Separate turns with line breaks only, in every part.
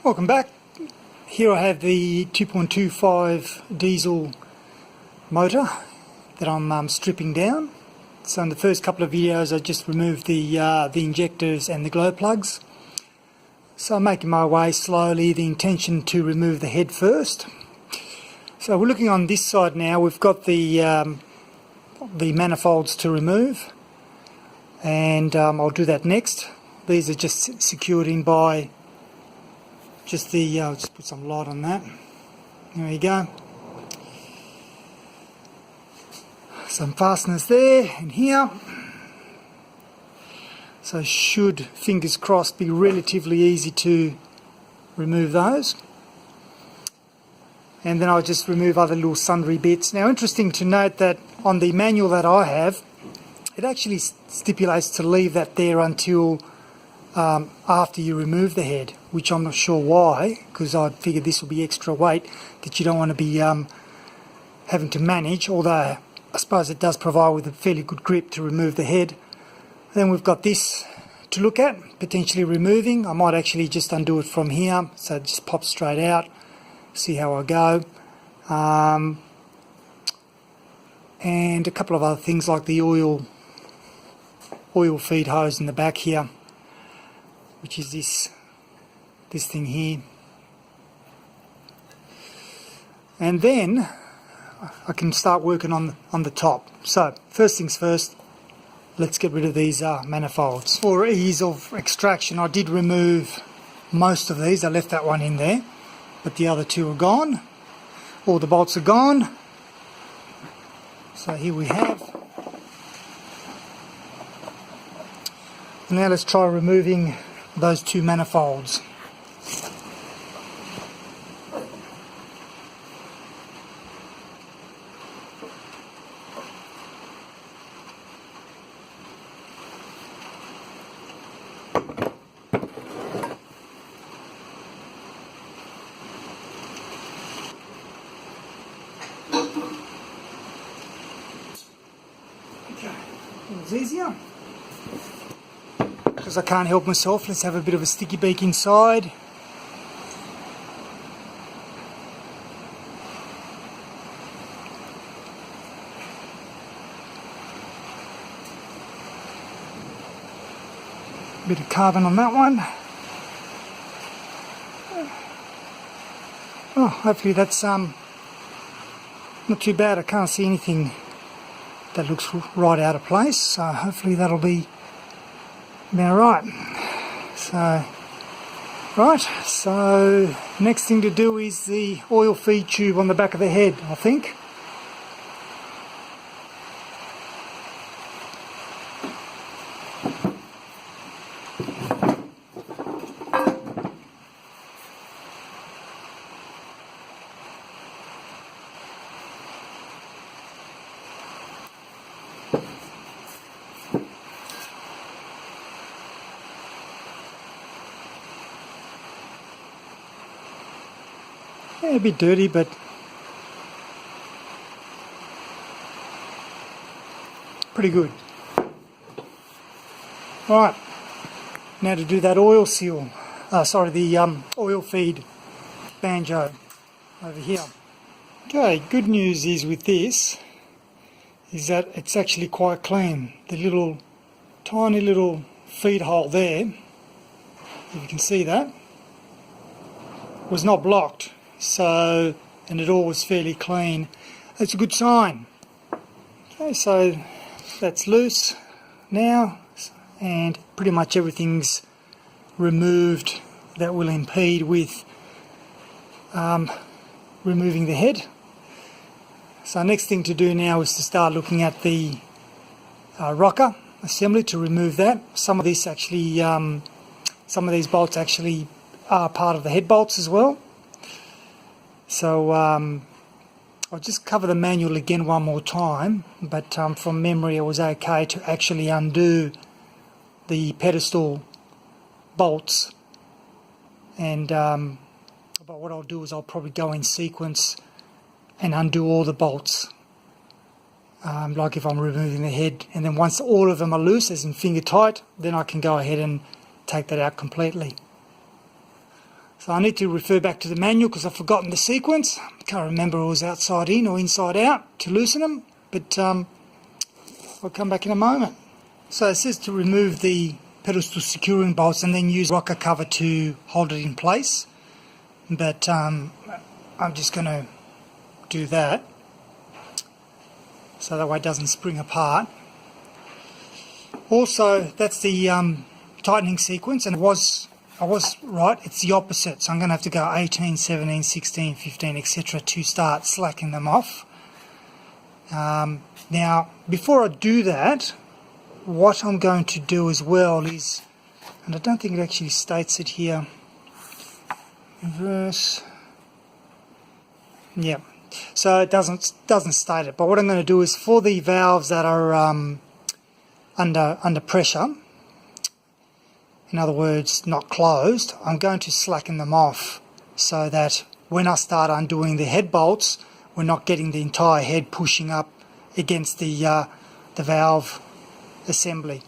Welcome back. Here I have the 2.25 diesel motor that I'm stripping down. So in the first couple of videos I just removed the injectors and the glow plugs. So I'm making my way slowly, the intention to remove the head first. So we're looking on this side now. We've got the manifolds to remove, and I'll do that next. These are just secured in by just the, I'll just put some light on that. There you go. Some fasteners there and here. So should, fingers crossed, be relatively easy to remove those. And then I'll just remove other little sundry bits. Now, interesting to note that on the manual that I have, it actually stipulates to leave that there until after you remove the head, which I'm not sure why, because I figured this will be extra weight that you don't want to be having to manage, although I suppose it does provide with a fairly good grip to remove the head. Then we've got this to look at, potentially removing. I might actually just undo it from here, so it just pops straight out. See how I go. And a couple of other things like the oil feed hose in the back here, which is this thing here. And then I can start working on the top. So first things first, let's get rid of these manifolds. For ease of extraction, I did remove most of these. I left that one in there, but the other two are gone. All the bolts are gone. So here we have. Now let's try removing those two manifolds. Okay, it was easier. Because I can't help myself, let's have a bit of a sticky beak inside. Bit of carbon on that one. Oh, hopefully that's not too bad. I can't see anything that looks right out of place, so hopefully that'll be alright. So next thing to do is the oil feed tube on the back of the head, I think. Yeah, a bit dirty, but pretty good. Right, now to do that oil seal. The oil feed banjo over here. Okay, good news is with this is that it's actually quite clean. The tiny little feed hole there, if you can see that, was not blocked. So, and it all was fairly clean. That's a good sign. Okay, so that's loose now, and pretty much everything's removed that will impede with removing the head. So next thing to do now is to start looking at the rocker assembly to remove that. Some of these bolts actually are part of the head bolts as well. So I'll just cover the manual again one more time, but from memory it was okay to actually undo the pedestal bolts, and but what I'll do is I'll probably go in sequence and undo all the bolts, like if I'm removing the head, and then once all of them are loose as in finger tight, then I can go ahead and take that out completely. So I need to refer back to the manual because I've forgotten the sequence. Can't remember if it was outside in or inside out to loosen them, but I'll come back in a moment. So it says to remove the pedestal securing bolts and then use rocker cover to hold it in place, but I'm just going to do that so that way it doesn't spring apart. Also, that's the tightening sequence, and I was right, it's the opposite, so I'm going to have to go 18, 17, 16, 15, etc. to start slacking them off. Now, before I do that, what I'm going to do as well is, and I don't think it actually states it here, reverse, yeah, so it doesn't state it, but what I'm going to do is for the valves that are under pressure, in other words not closed, I'm going to slacken them off so that when I start undoing the head bolts, we're not getting the entire head pushing up against the valve assembly.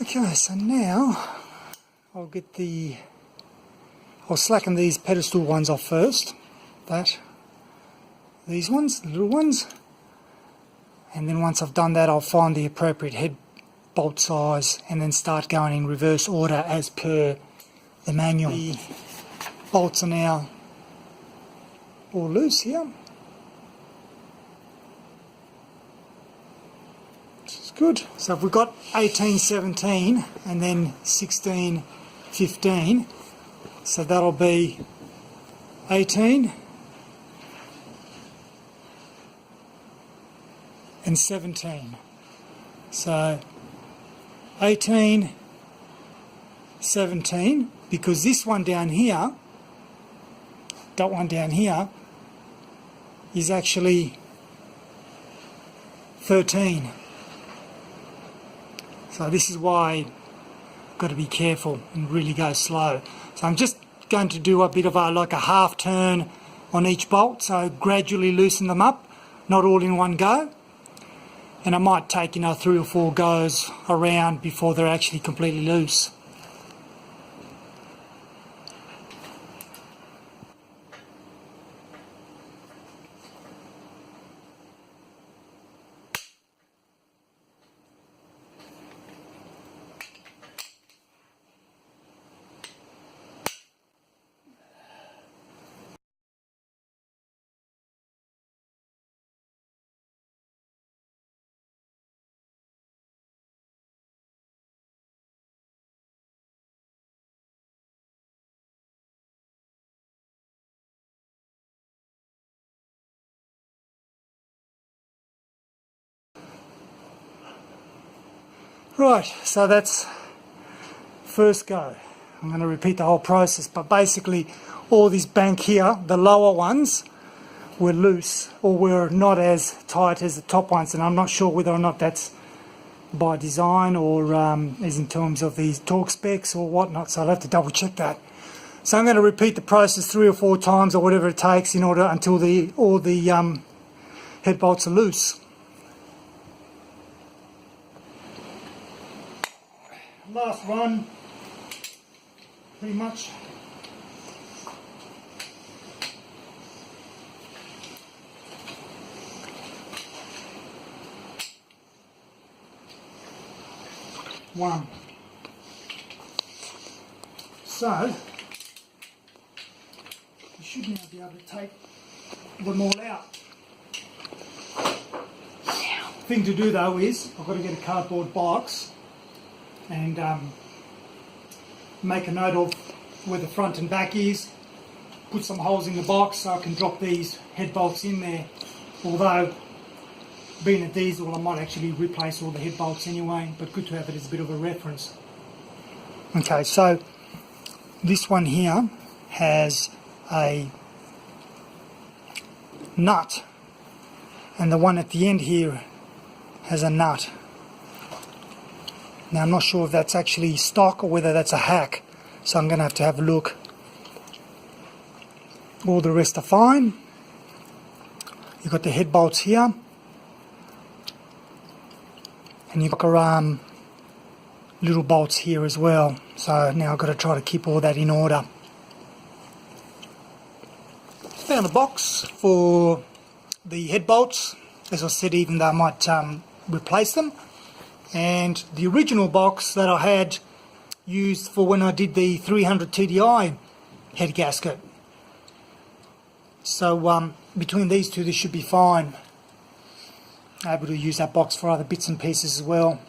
Okay, so now I'll slacken these pedestal ones off first, these ones, the little ones, and then once I've done that I'll find the appropriate head bolt size and then start going in reverse order as per the manual. The bolts are now all loose here. Good. So if we've got 18, 17 and then 16, 15, so that'll be 18 and 17. So 18, 17, because this one down here, that one down here, is actually 13. So this is why I've got to be careful and really go slow. So I'm just going to do a bit of like a half turn on each bolt, so gradually loosen them up, not all in one go. And I might take 3 or 4 goes around before they're actually completely loose. Right, so that's first go. I'm going to repeat the whole process, but basically all this bank here, the lower ones, were loose or were not as tight as the top ones, and I'm not sure whether or not that's by design or is in terms of these torque specs or whatnot, so I'll have to double check that. So I'm going to repeat the process 3 or 4 times or whatever it takes in order until all the head bolts are loose. Last one, pretty much. One. So, you should now be able to take them all out. Thing to do though is, I've got to get a cardboard box and make a note of where the front and back is, put some holes in the box so I can drop these head bolts in there, although being a diesel I might actually replace all the head bolts anyway, but good to have it as a bit of a reference. Okay, so this one here has a nut, and the one at the end here has a nut. Now I'm not sure if that's actually stock or whether that's a hack, so I'm going to have a look. All the rest are fine. You've got the head bolts here, and you've got little bolts here as well. So now I've got to try to keep all that in order. Found the box for the head bolts. As I said, even though I might replace them. And the original box that I had used for when I did the 300 TDI head gasket. So between these two, this should be fine. Able to use that box for other bits and pieces as well.